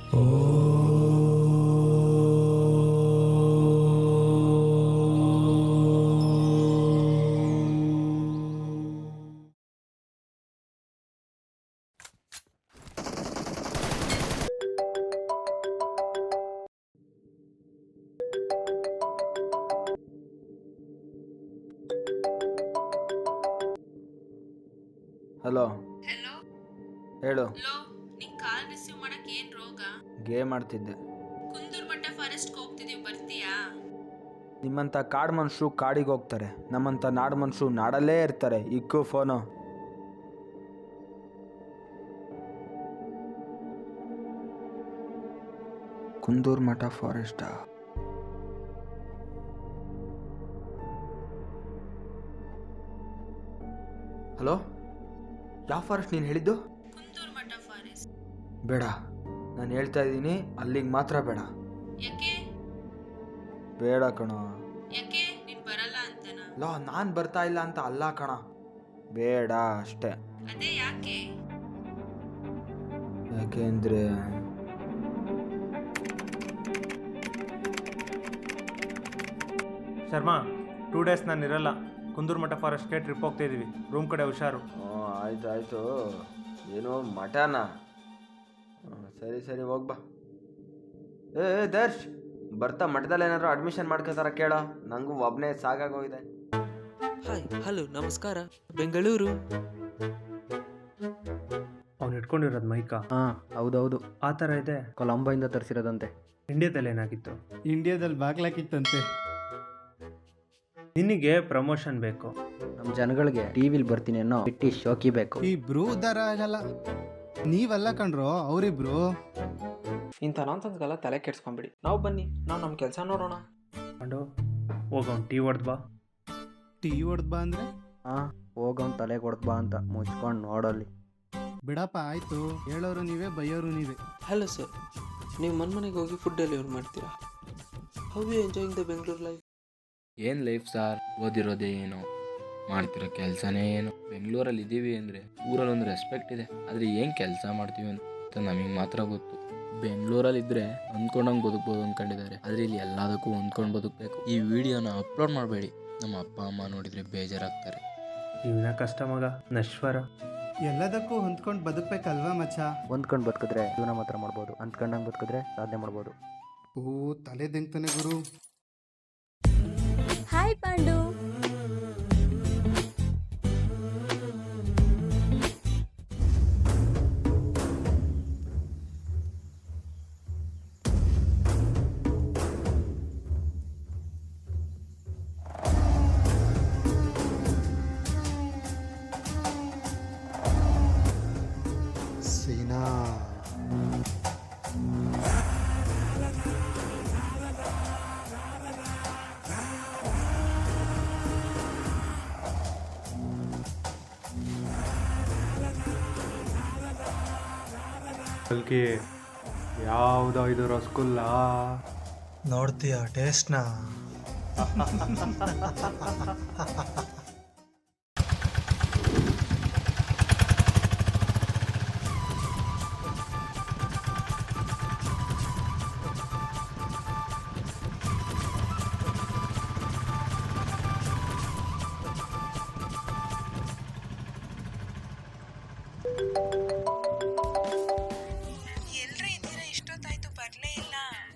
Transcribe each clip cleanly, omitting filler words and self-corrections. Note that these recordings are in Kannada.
ಹಲೋ. ಹೆಲೋ. ಹೇಳು. ಲೋ, ನಿಂಗೆ ಕಾಲ್ ರಿಸೀವ್ ಮಾಡಕ್ ಏನ್ ರೋಗ? ಗೇಮ್ ಆಡ್ತಿದ್ದೆ. ಕುಂದೂರ್ಮಠ ಫಾರೆಸ್ಟ್ಗೆ ಹೋಗ್ತಿದೀವಿ, ಬರ್ತೀಯಾ? ನಿಮ್ಮಂಥ ಕಾಡು ಮನುಷ್ಯರು ಕಾಡಿಗೆ ಹೋಗ್ತಾರೆ, ನಮ್ಮಂಥ ನಾಡು ಮನುಷ್ಯರು ನಾಡಲ್ಲೇ ಇರ್ತಾರೆ. ಇಕ್ಕು ಫೋನು. ಕುಂದೂರ್ಮಠ ಫಾರೆಸ್ಟಾ? ಹಲೋ, ಯಾವ ಫಾರೆಸ್ಟ್ ನೀನು ಹೇಳಿದ್ದು? ಕುಂದೂರ್ಮಠ ಫಾರೆಸ್ಟ್. ಬೇಡ, ನಾನು ಹೇಳ್ತಾ ಇದ್ದೀನಿ, ಅಲ್ಲಿಗೆ ಮಾತ್ರ ಬೇಡ. ಯಾಕೆ? ಬೇಡ ಕಣ. ಯಾಕೆ? ನೀನ್ ಬರಲ್ಲ ಅಂತನಾ? ಲೋ, ನಾನು ಬರ್ತಾ ಇಲ್ಲ ಅಂತ ಅಲ್ಲ ಕಣ, ಬೇಡ ಅಷ್ಟೇ. ಅದೇ ಯಾಕೆ? ಯಾಕೆಂದ್ರೆ ಶರ್ಮಾ, 2 ಡೇಸ್ ನಾನು ಇರಲ್ಲ. ಕುಂದೂರ್ಮಠ ಫಾರೆಸ್ಟ್ಗೆ ಟ್ರಿಪ್ ಹೋಗ್ತಾ ಇದ್ದೀವಿ. ರೂಮ್ ಕಡೆ ಹುಷಾರು. ಆಯ್ತು ಆಯಿತು. ಏನೋ ಮಠನಾ? ಸರಿ ಸರಿ, ಹೋಗ್ಬಾ. ದರ್ಶ್, ಬರ್ತಾ ಮಠದಲ್ಲಿ ಏನಾದರೂ ಅಡ್ಮಿಷನ್ ಮಾಡ್ಕೋತಾರ ಕೇಳ, ನನಗೂ ಒಬ್ಬನೇ ಸಾಕಾಗೋಗಿದೆ. ಹಾಯ್, ಹಲೋ, ನಮಸ್ಕಾರ. ಬೆಂಗಳೂರು. ಅವ್ನು ಇಟ್ಕೊಂಡಿರೋದು ಮೈಕಾ? ಹಾಂ, ಹೌದೌದು. ಆ ಥರ ಇದೆ. ಕೊಲಂಬೋಯಿಂದ ತರಿಸಿರೋದಂತೆ. ಇಂಡಿಯಾದಲ್ಲಿ ಏನಾಗಿತ್ತು? ಇಂಡಿಯಾದಲ್ಲಿ ಬಾಗ್ಲಾಕಿತ್ತಂತೆ. ನಿನಗೆ ಪ್ರಮೋಷನ್ ಬೇಕು. ನಮ್ಮ ಜನಗಳಿಗೆ ಟಿವಿಲಿ ಬರ್ತೀನಿ ಅನ್ನೋ ಬಿಟ್ಟಿ ಶೋಕಿ ಬೇಕು. ಇಬ್ರು ಉದ್ಧಾರ ಆಗಲ್ಲ. ನೀವಲ್ಲ ಕಣ್ರೋ, ಅವರಿಬ್ರು. ಇಂಥ ನಾನ್ಸೆನ್ಸ್ಗೆಲ್ಲ ತಲೆ ಕೆಡ್ಸ್ಕೊಂಬಿಡಿ. ನಾವು ಬನ್ನಿ, ನಾವು ನಮ್ಮ ಕೆಲಸ ನೋಡೋಣ. ಕೊಂಡು ಹೋಗ, ಅವ್ನು ಟೀ ಹೊಡೆದ್ ಬಾ. ಟೀ ಹೊಡ್ದ್ ಬಾ ಅಂದ್ರೆ? ಹಾಂ, ಹೋಗೋನ್ ತಲೆ ಕೊಡ್ದ್ ಬಾ ಅಂತ ಮುಚ್ಕೊಂಡು ನೋಡಲ್ಲಿ. ಬಿಡಪ್ಪ, ಆಯ್ತು. ಹೇಳೋರು ನೀವೇ, ಬೈಯೋರು ನೀವೇ. ಹಲೋ ಸರ್, ನೀವು ಮನೆಗೆ ಹೋಗಿ ಫುಡ್ ಡೆಲಿವರಿ ಮಾಡ್ತೀರಾ? How you enjoying the Bengaluru life? ಏನು ಲೈಫ್ ಸಾರ್, ಓದಿರೋದೇ ಏನೋ, ಮಾಡ್ತಿರೋ ಕೆಲಸನೇ ಏನು. ಬೆಂಗಳೂರಲ್ಲಿ ಇದ್ದೀವಿ ಅಂದರೆ ಊರಲ್ಲಿ ಒಂದು ರೆಸ್ಪೆಕ್ಟ್ ಇದೆ, ಆದರೆ ಏನು ಕೆಲಸ ಮಾಡ್ತೀವಿ ಅಂತ ನಮಗೆ ಮಾತ್ರ ಗೊತ್ತು. ಬೆಂಗಳೂರಲ್ಲಿದ್ದರೆ ಹೊಂದ್ಕೊಂಡಂಗೆ ಬದುಕ್ಬೋದು ಅಂದ್ಕೊಂಡಿದ್ದಾರೆ, ಆದರೆ ಇಲ್ಲಿ ಎಲ್ಲದಕ್ಕೂ ಹೊಂದ್ಕೊಂಡು ಬದುಕಬೇಕು. ಈ ವಿಡಿಯೋನ ಅಪ್ಲೋಡ್ ಮಾಡಬೇಡಿ, ನಮ್ಮ ಅಪ್ಪ ಅಮ್ಮ ನೋಡಿದರೆ ಬೇಜಾರಾಗ್ತಾರೆ. ಇವನ ಕಷ್ಟ ಮಗ ನಶ್ವರ. ಎಲ್ಲದಕ್ಕೂ ಹೊಂದ್ಕೊಂಡು ಬದುಕ್ಬೇಕಲ್ವಾ ಮಚ್ಚ? ಹೊಂದ್ಕೊಂಡು ಬದುಕಿದ್ರೆ ಜೀವನ ಮಾತ್ರ ಮಾಡ್ಬೋದು, ಅಂದ್ಕೊಂಡಂಗೆ ಬದುಕಿದ್ರೆ ಸಾಧನೆ ಮಾಡ್ಬೋದು. ಓ, ತಲೆ ದಿಂಗ್ತಾನೆ ಗುರು. ಹಾಯ್ ಪಾಂಡು. ಸೀನಾ, ಕಲ್ಕಿ ಯಾವುದೋ ಇದು ರಸಗುಲ್ಲ. ನೋಡ್ತೀಯ ಟೇಸ್ಟ್ನ?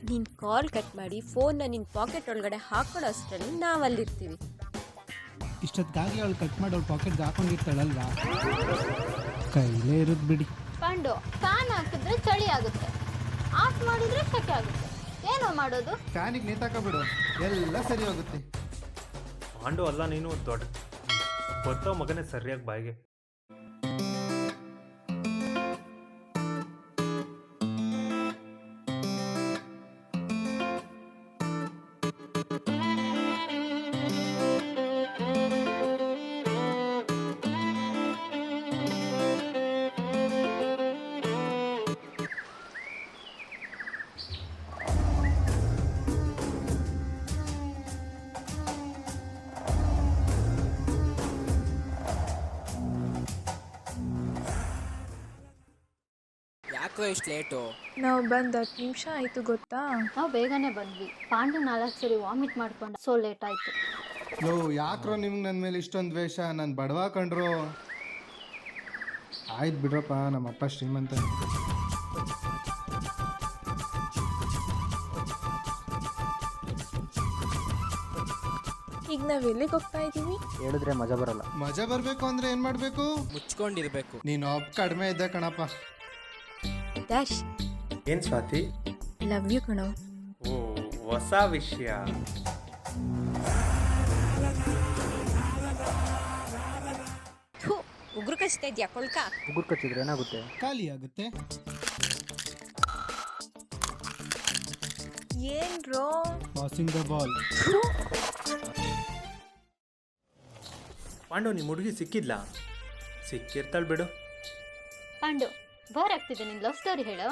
ನೀನ್ ಕಾಲ್ ಕಟ್ ಮಾಡಿ ಫೋನ್ನ ನಿನ್ ಪಾಕೆಟ್ ಒಳಗಡೆ ಹಾಕೊಳ್ಳೋ ಅಷ್ಟರಲ್ಲಿ ನಾವಲ್ಲಿರ್ತೀವಿ. ಇಷ್ಟೊತ್ತಿಗಾಗಿ ಅವಳು ಕಟ್ ಮಾಡಿ ಅವಳು ಪಾಕೆಟ್ಗೆ ಹಾಕೊಂಡಿರ್ತಾಳಲ್ವಾ, ಕೈಲೇ ಇರೋದು ಬಿಡಿ. ಪಾಂಡು, ಫ್ಯಾನ್ ಹಾಕಿದ್ರೆ ಚಳಿ ಆಗುತ್ತೆ, ಆಫ್ ಮಾಡಿದ್ರೆ ಸೆಕೆ ಆಗುತ್ತೆ. ಏನೋ ಮಾಡೋದು? ಫ್ಯಾನಿಗೆ ನೇತಾಕಬಿಡು, ಎಲ್ಲ ಸರಿ ಹೋಗುತ್ತೆ. ಪಾಂಡು ಅಲ್ಲ ನೀನು, ದೊಡ್ಡ ಬರ್ತಾವ ಮಗನೇ ಸರಿಯಾಗಿ ಬಾಯಿಗೆ. ಯಾಕೋ ಇಷ್ಟು ಲೇಟು? ನಾವು ಬಂದು 10 ನಿಮಿಷ ಆಯಿತು ಗೊತ್ತಾ. ನಾವು ಬೇಗನೆ ಬಂದ್ವಿ. ಪಾಂಡು 4 ಸರಿ ವಾಮಿಟ್ ಮಾಡ್ಕೊಂಡ, ಸೊ ಲೇಟ್ ಆಯ್ತು. ಲೋ ಯಾಕ್ರೋ ನಿಮ್ಗೆ ನನ್ನ ಮೇಲೆ ಇಷ್ಟೊಂದು ದ್ವೇಷ? ನಾನು ಬಡವ ಕಂಡ್ರು. ಆಯ್ತು ಬಿಡ್ರಪ್ಪ, ನಮ್ಮಪ್ಪ ಶ್ರೀಮಂತ. ಈಗ ನಾವು ಎಲ್ಲಿಗೆ ಹೋಗ್ತಾ ಇದ್ದೀವಿ? ಹೇಳಿದ್ರೆ ಮಜಾ ಬರಲ್ಲ. ಮಜಾ ಬರಬೇಕು ಅಂದ್ರೆ ಏನು ಮಾಡಬೇಕು? ಮುಚ್ಕೊಂಡಿರ್ಬೇಕು. ನೀನು ಕಡಿಮೆ ಇದ್ದೆ ಕಣಪ್ಪ. ಡ್ಯಾಶ್ ಏನು ಸ್ವಾತಿ? ಲವ್ ಯು ಕಣೋ. ಓ, ಹೊಸ ವಿಷಯ. ಥು, ಉಗುರು ಕಚ್ತಾ ಇದ್ಯಾ ಕೊಳ್ಕ? ಉಗುರು ಕಚ್ಚಿದ್ರೆ ಏನಾಗುತ್ತೆ? ಖಾಲಿ ಆಗುತ್ತೆ. ಏನ್ರೋ ಪಾಸಿಂಗ್ ದ ಬಾಲ್. ಪಾಂಡು, ನಿಮ್ಮ ಹುಡುಗಿ ಸಿಕ್ಕಿದ್ಲಾ? ಸಿಕ್ಕಿರ್ತಾಳೆ ಬಿಡು. ಪಾಂಡು, ಬೋರ್ ಆಗ್ತಿದೆ, ನಿನ್ ಲವ್ ಸ್ಟೋರಿ ಹೇಳು.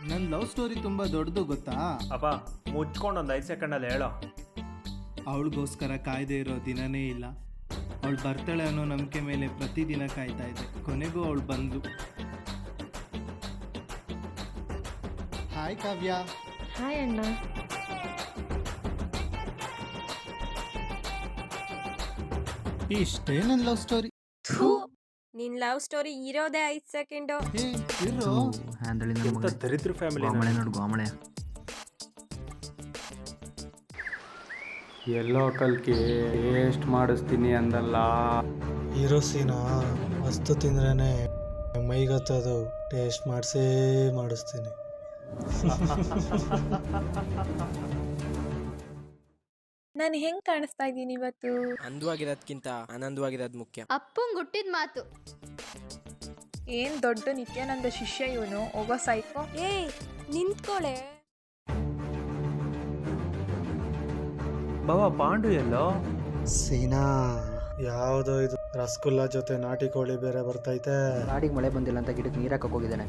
ನನ್ನ ಲವ್ ಸ್ಟೋರಿ ತುಂಬ ದೊಡ್ಡದು ಗೊತ್ತಾ? ಅಪ್ಪ ಮುಚ್ಕೊಂಡು ಒಂದು 5 ಸೆಕೆಂಡಲ್ಲಿ ಹೇಳೋ. ಅವಳಿಗೋಸ್ಕರ ಕಾಯ್ದೆ ಇರೋ ದಿನನೇ ಇಲ್ಲ. ಅವಳು ಬರ್ತಾಳೆ ಅನ್ನೋ ನಂಬಿಕೆ ಮೇಲೆ ಪ್ರತಿದಿನ ಕಾಯ್ತಾ ಇದ್ದೆ. ಕೊನೆಗೂ ಅವಳು ಬಂದು. ಹಾಯ್ ಕಾವ್ಯ. ಹಾಯ್ ಅಣ್ಣ. ಇಷ್ಟೇ ನನ್ನ ಲವ್ ಸ್ಟೋರಿ. ಥೂ, ನಿನ್ ಲವ್ ಸ್ಟೋರಿ ಇರೋದೇ 5 ಸೆಕೆಂಡು. ಎಂತ ದರಿದ್ರ ಫ್ಯಾಮಿಲಿ. ನೋಡು ಗೋಮಳೆ. ಎಲ್ಲೋ ಕಲ್ಕಿ ಟೇಸ್ಟ್ ಮಾಡಿಸ್ತೀನಿ ಅಂದಲ್ಲ. ಇರೋ ಸೀನ ಮಸ್ತು ತಿಂದ್ರೇ ಮೈಗತ್ತದು. ಟೇಸ್ಟ್ ಮಾಡಿಸ್ತೀನಿ. ನಾನು ಹೆಂಗ್ ಕಾಣಿಸ್ತಾ ಇದ್ದೀನಿ ಇವತ್ತು? ಅಂದವಾಗಿರೋದ್ಕಿಂತ ಆನಂದವಾಗಿರೋದು ಮುಖ್ಯ. ಅಪ್ಪಂಗ್ ಹುಟ್ಟಿದ ಮಾತು. ಏನ್ ದೊಡ್ಡ ನಿತ್ಯಾನಂದ ಶಿಷ್ಯ ಇವನು, ಹೋಗೋ ಸೈಕೋ. ಏ ನಿಂತ್ಕೊಳೆ. ಬಾಬಾ, ಪಾಂಡು ಎಲ್ಲೋ? ಸೀನಾ ಯಾವುದೋ ಇದು ರಸಗುಲ್ಲ ಜೊತೆ ನಾಟಿ ಕೋಳಿ ಬೇರೆ ಬರ್ತೈತೆ. ಕಾಡಿಗೆ ಮಳೆ ಬಂದಿಲ್ಲ ಅಂತ ಗಿಡಕ್ಕೆ ನೀರು ಹಾಕಕ್ಕೆ ಹೋಗಿದ್ದಾನೆ.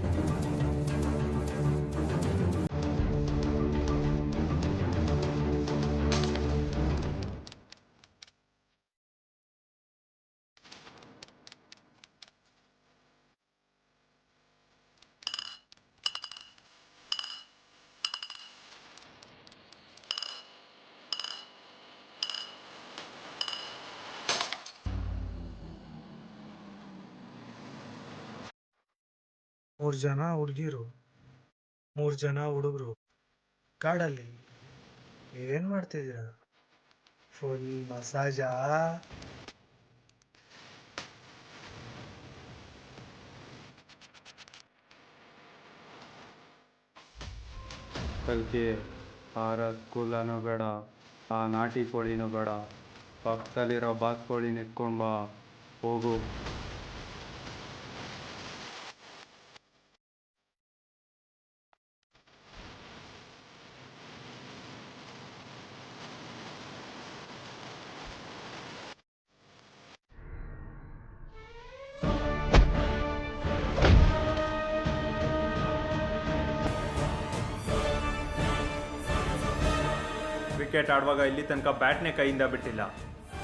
ಮೂರು ಜನ ಹುಡುಗಿರು, 3 ಜನ ಹುಡುಗರು ಕಾಡಲ್ಲಿ ಏನ್ ಮಾಡ್ತಿದ್ದೀರ? ಫುಲ್ ಮಸಾಜಾ? ಕಲ್ಕಿ ಆ ರಸಗುಲ್ಲನೂ ಬೇಡ, ಆ ನಾಟಿ ಕೋಳಿನೂ ಬೇಡ, ಪಕ್ಕದಲ್ಲಿರೋ ಬಾತ್ಕೋಳಿನ ಇಟ್ಕೊಂಡು ಬಾ, ಹೋಗು. ಕ್ರಿಕೆಟ್ ಆಡುವಾಗ ಇಲ್ಲಿ ತನಕ ಬ್ಯಾಟ್ನೇ ಕೈಯಿಂದ ಬಿಟ್ಟಿಲ್ಲ.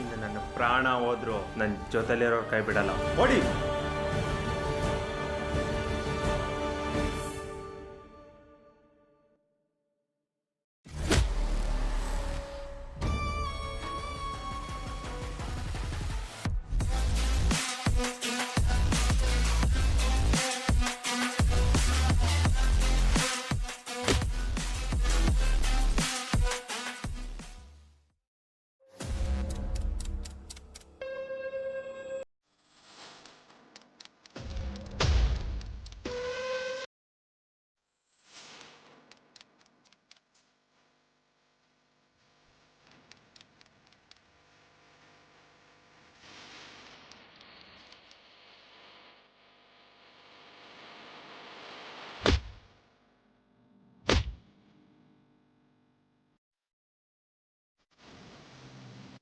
ಇನ್ನು ನನ್ನ ಪ್ರಾಣ ಹೋದ್ರು ನನ್ನ ಜೊತೆಲಿರೋರು ಕೈ ಬಿಡಲ್ಲ. ಓಡಿ.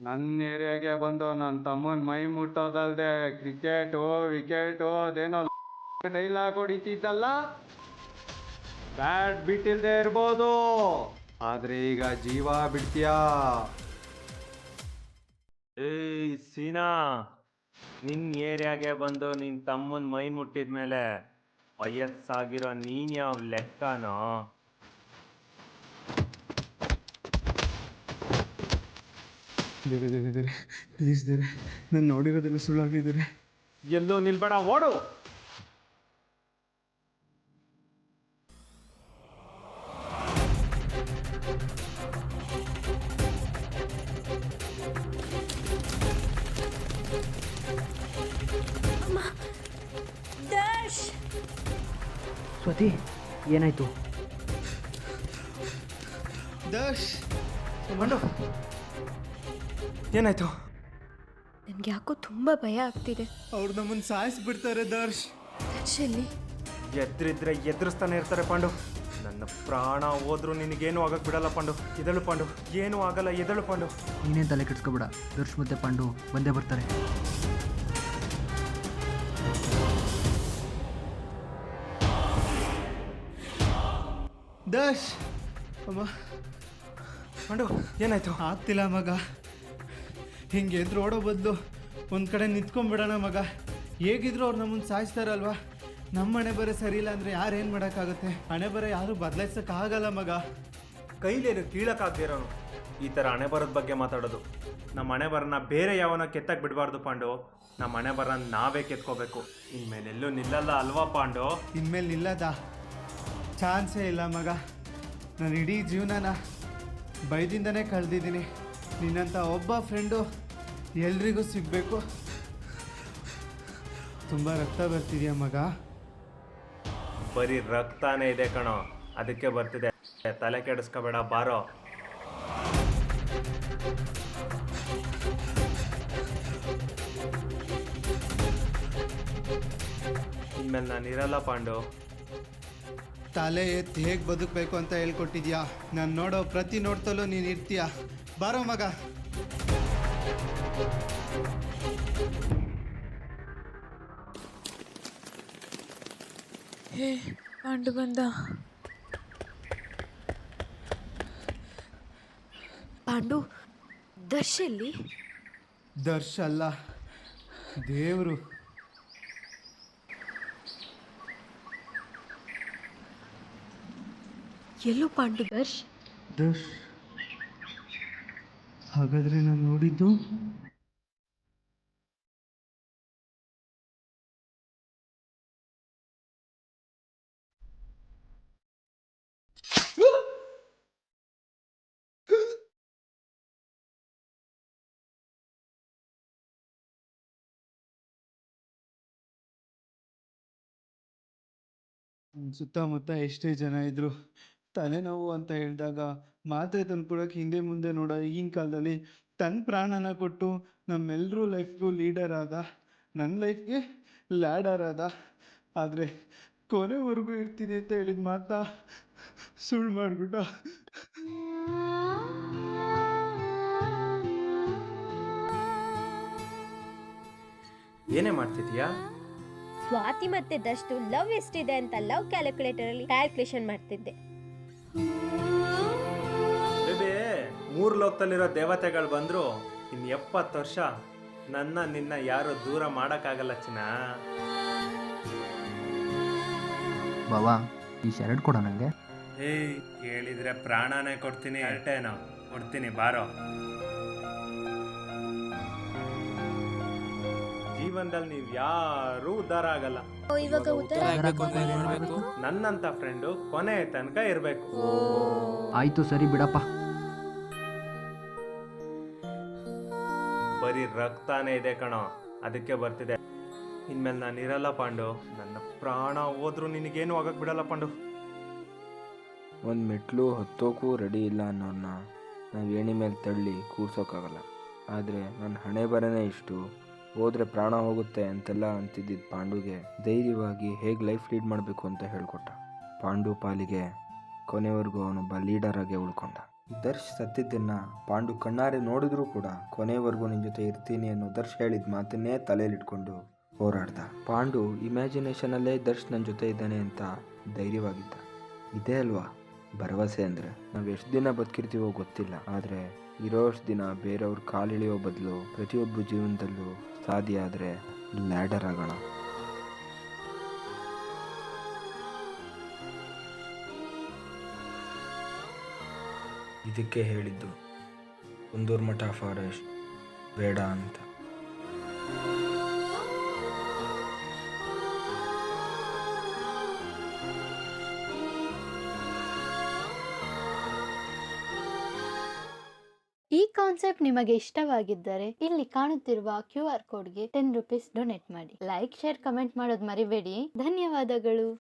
ನನ್ನ ಏರಿಯಾಗೆ ಬಂದು ನನ್ನ ತಮ್ಮನ ಮೈ ಮುಟ್ಟೋದಲ್ದೆ ವಿಕೆಟು ಅದೇನೋ ಡೈಲಾಗ್ ಹೊಡಿತಿದ್ದಲ್ಲ. ಬ್ಯಾಟ್ ಬಿಟ್ಟಿಲ್ದೆ ಇರ್ಬೋದು, ಆದ್ರೆ ಈಗ ಜೀವ ಬಿಡ್ತೀಯಾ? ಏಯ್ ಸೀನಾ, ನಿನ್ನ ಏರಿಯಾಗೆ ಬಂದು ನಿನ್ನ ತಮ್ಮನ ಮೈ ಮುಟ್ಟಿದ ಮೇಲೆ ವಯಸ್ಸಾಗಿರೋ ನೀನ್ ಯಾವ ಲೆಕ್ಕನೋ? ಪ್ಲೀಸ್ ದೇರೆ, ನಾನು ನೋಡಿರೋದೆಲ್ಲ ಸುಳ್ಳಾಗಿದ್ದಾರೆ. ಎಲ್ಲೋ ನಿಲ್ಬೇಡ, ಓಡು. ದರ್ಶ್, ಸ್ವಾತಿ, ಏನಾಯಿತು? ದರ್ಶ್, ಏನಾಯ್ತು? ನನಗೆ ಯಾಕೋ ತುಂಬ ಭಯ ಆಗ್ತಿದೆ. ಅವ್ರು ನಮ್ಮನ್ನು ಸಾಯಿಸ್ಬಿಡ್ತಾರೆ ದರ್ಶ್. ದರ್ಶಲ್ಲಿ ಎದ್ರಿದ್ರೆ ಎದುರಿಸ್ತಾನೆ ಇರ್ತಾರೆ ಪಾಂಡು. ನನ್ನ ಪ್ರಾಣ ಹೋದ್ರೂ ನಿನಗೇನು ಆಗಕ್ಕೆ ಬಿಡಲ್ಲ ಪಾಂಡು. ಎದಳು ಪಾಂಡು, ಏನೂ ಆಗಲ್ಲ, ಎದಳು ಪಾಂಡು. ನೀನೇನು ತಲೆ ಕೆಡಿಸ್ಕೊಬೇಡ, ದರ್ಶ್ ಮತ್ತೆ ಪಾಂಡು ಬಂದೇ ಬರ್ತಾರೆ. ದರ್ಶ್, ಅಮ್ಮ, ಪಾಂಡು ಏನಾಯ್ತು? ಆಗ್ತಿಲ್ಲ ಮಗ. ಹಿಂಗೆ ಎದ್ರು ಓಡೋ ಬದಲು ಒಂದು ಕಡೆ ನಿಂತ್ಕೊಂಡ್ಬಿಡೋಣ ಮಗ. ಹೇಗಿದ್ರು ಅವ್ರು ನಮ್ಮನ್ನು ಸಾಯಿಸ್ತಾರಲ್ವಾ. ನಮ್ಮ ಹಣೆ ಬರ ಸರಿ ಇಲ್ಲ ಅಂದರೆ ಯಾರೇನು ಮಾಡೋಕ್ಕಾಗುತ್ತೆ? ಹಣೆ ಬರ ಯಾರು ಬದಲಾಯಿಸೋಕ್ಕಾಗಲ್ಲ ಮಗ. ಕೈಲೇನು ಕೀಳಕ್ಕಾಗ್ದಿರೋನು ಈ ಥರ ಹಣೆ ಬರೋದ ಬಗ್ಗೆ ಮಾತಾಡೋದು. ನಮ್ಮ ಹಣೆ ಬರನ ಬೇರೆ ಯಾವನ ಕೆತ್ತಕ್ಕೆ ಬಿಡಬಾರ್ದು ಪಾಂಡು. ನಮ್ಮ ಹಣೆ ಬರ ನಾವೇ ಕೆತ್ಕೋಬೇಕು. ಇನ್ಮೇಲೆಲ್ಲೂ ನಿಲ್ಲಲ್ಲ ಅಲ್ವಾ ಪಾಂಡು? ಇನ್ಮೇಲೆ ನಿಲ್ಲದ ಚಾನ್ಸೇ ಇಲ್ಲ ಮಗ. ನಾನು ಇಡೀ ಜೀವನನ ಭಯದಿಂದನೇ ಕಳೆದಿದ್ದೀನಿ. ನಿನ್ನಂಥ ಒಬ್ಬ ಫ್ರೆಂಡು ಎಲ್ರಿಗೂ ಸಿಗಬೇಕು. ತುಂಬ ರಕ್ತ ಬರ್ತಿದೆಯಾ ಮಗ? ಬರೀ ರಕ್ತಾನೇ ಇದೆ ಕಣೋ, ಅದಕ್ಕೆ ಬರ್ತಿದೆ. ತಲೆ ಕೆಡಿಸ್ಕೋಬೇಡ, ಬಾರೋ. ಇನ್ಮೇಲೆ ನಾನು ಇರಲ್ಲ ಪಾಂಡು. ತಲೆ ಎತ್ತಿ ಹೇಗೆ ಬದುಕಬೇಕು ಅಂತ ಹೇಳ್ಕೊಟ್ಟಿದ್ಯಾ. ನಾನು ನೋಡೋ ಪ್ರತಿ ನೋಡ್ತಲೂ ನೀನು ಇರ್ತೀಯ. ಬಾರೋ ಮಗ. ಹೇ ಪಾಂಡು ಬಂದ. ಪಾಂಡು, ದರ್ಶಲ್ಲಿ ದರ್ಶ್ ಅಲ್ಲ, ದೇವರು. ಎಲ್ಲೋ ಪಾಂಡು ದರ್ಶ್? ದರ್ಶ್ ಹಾಗಾದರೆ ನಾನು ನೋಡಿದ್ದು ಸುತ್ತಮುತ್ತ ಎಷ್ಟೇ ಜನ ಇದ್ದರು, ತಲೆನೋವು ಅಂತ ಹೇಳಿದಾಗ ಮಾತ್ರೆ ತಂದ್ಕೊಡೋಕೆ ಹಿಂದೆ ಮುಂದೆ ನೋಡೋ ಈಗಿನ ಕಾಲದಲ್ಲಿ ತನ್ನ ಪ್ರಾಣನ ಕೊಟ್ಟು ನಮ್ಮೆಲ್ಲರೂ ಲೈಫ್ಗೂ ಲೀಡರ್ ಆದ, ನನ್ನ ಲೈಫ್ಗೆ ಲ್ಯಾಡರ್ ಆದ. ಆದರೆ ಕೊನೆವರೆಗೂ ಇರ್ತೀನಿ ಅಂತ ಹೇಳಿದ ಮಾತಾ ಸುಳ್ಳು ಮಾಡಿಬಿಟ್ಟ. ಏನೇ ಮಾಡ್ತಿದ್ಯಾ? ಸ್ವಾತಿ ಮತ್ತೆ ದರ್ಶ್ ಲವ್ ಎಷ್ಟಿದೆ ಅಂತ ಲವ್ ಕ್ಯಾಲ್ಕುಲೇಟರಲ್ಲಿ ಕ್ಯಾಲ್ಕುಲೇಷನ್ ಮಾಡ್ತಿದ್ದೆ. ಬೇಬೆ, 3 ಲೋಕದಲ್ಲಿರೋ ದೇವತೆಗಳು ಬಂದ್ರು ಇನ್ನು 70 ವರ್ಷ ನಿನ್ನ ಯಾರು ದೂರ ಮಾಡೋಕ್ಕಾಗಲ್ಲ ಚಿನ್ನ. ಬಾವಾ, ಈ ಶರ್ಟ್ ಕೊಡ ನನಗೆ. ಏಯ್, ಕೇಳಿದ್ರೆ ಪ್ರಾಣನೇ ಕೊಡ್ತೀನಿ. ಅಲ್ಟೇನೋ ಕೊಡ್ತೀನಿ, ಬಾರೋ. ಜೀವನದಲ್ಲಿ ನೀವು ಯಾರೂ ಉದ್ಧಾರ ಆಗಲ್ಲ. ಇವಾಗ ಉತ್ತರ ಆಗ್ಬೇಕು ಅಂದ್ರೆ ಏನ್ ಮಾಡ್ಬೇಕು? ನನ್ನಂತ ಫ್ರೆಂಡು ಕೊನೆ ತನಕ ಇರಬೇಕು. ಆಯಿತು, ಸರಿ ಬಿಡಪ್ಪ. ಬರೀ ರಕ್ತಾನೇ ಇದೆ ಕಣೋ, ಅದಕ್ಕೆ ಬರ್ತಿದೆ. ಇನ್ಮೇಲೆ ನಾನು ಇರಲ್ಲ ಪಾಂಡು. ನನ್ನ ಪ್ರಾಣ ಹೋದ್ರೂ ನಿನಗೇನು ಆಗಕ್ಕೆ ಬಿಡಲ್ಲ ಪಾಂಡು. ಒಂದು ಮೆಟ್ಲು ಹತ್ತೋಕ್ಕೂ ರೆಡಿ ಇಲ್ಲ ಅನ್ನೋನ್ನ ನಾವು ಏಣಿ ಮೇಲೆ ತಳ್ಳಿ ಕೂರ್ಸೋಕ್ಕಾಗಲ್ಲ. ಆದರೆ ನನ್ನ ಹಣೆ ಬರನೇ ಇಷ್ಟು, ಹೋದರೆ ಪ್ರಾಣ ಹೋಗುತ್ತೆ ಅಂತೆಲ್ಲ ಅಂತಿದ್ದಿದ್ದು ಪಾಂಡುಗೆ ಧೈರ್ಯವಾಗಿ ಹೇಗೆ ಲೈಫ್ ಲೀಡ್ ಮಾಡಬೇಕು ಅಂತ ಹೇಳ್ಕೊಟ್ಟ. ಪಾಂಡು ಪಾಲಿಗೆ ಕೊನೆವರೆಗೂ ಅವನೊಬ್ಬ ಲೀಡರಾಗೆ ಉಳ್ಕೊಂಡ. ದರ್ಶ್ ಸತ್ತಿದ್ದನ್ನು ಪಾಂಡು ಕಣ್ಣಾರೆ ನೋಡಿದ್ರೂ ಕೂಡ ಕೊನೆವರೆಗೂ ನಿನ್ನ ಜೊತೆ ಇರ್ತೀನಿ ಅನ್ನೋ ದರ್ಶ್ ಹೇಳಿದ ಮಾತನ್ನೇ ತಲೆಯಲ್ಲಿಟ್ಕೊಂಡು ಹೋರಾಡ್ದ. ಪಾಂಡು ಇಮ್ಯಾಜಿನೇಷನಲ್ಲೇ ದರ್ಶ್ ನನ್ನ ಜೊತೆ ಇದ್ದಾನೆ ಅಂತ ಧೈರ್ಯವಾಗಿದ್ದ. ಇದೇ ಅಲ್ವಾ ಭರವಸೆ ಅಂದರೆ. ನಾವು ಎಷ್ಟು ದಿನ ಬದುಕಿರ್ತೀವೋ ಗೊತ್ತಿಲ್ಲ, ಆದರೆ ಇರೋಷ್ಟು ದಿನ ಬೇರೆಯವ್ರ ಕಾಲಿಳಿಯೋ ಬದಲು ಪ್ರತಿಯೊಬ್ಬರ ಜೀವನದಲ್ಲೂ ಸಾಧ್ಯ ಆದರೆ ಲ್ಯಾಡರ್ ಆಗೋಣ. ಇದಕ್ಕೆ ಹೇಳಿದ್ದು ಕುಂದೂರು ಮಠ ಫಾರೆಸ್ಟ್ ಬೇಡ ಅಂತ. ಈ ಕಾನ್ಸೆಪ್ಟ್ ನಿಮಗೆ ಇಷ್ಟವಾಗಿದ್ದರೆ ಇಲ್ಲಿ ಕಾಣುತ್ತಿರುವ QR ಕೋಡ್ಗೆ 10 ರೂಪೀಸ್ ಡೊನೇಟ್ ಮಾಡಿ. ಲೈಕ್, ಶೇರ್, ಕಮೆಂಟ್ ಮಾಡೋದು ಮರಿಬೇಡಿ. ಧನ್ಯವಾದಗಳು.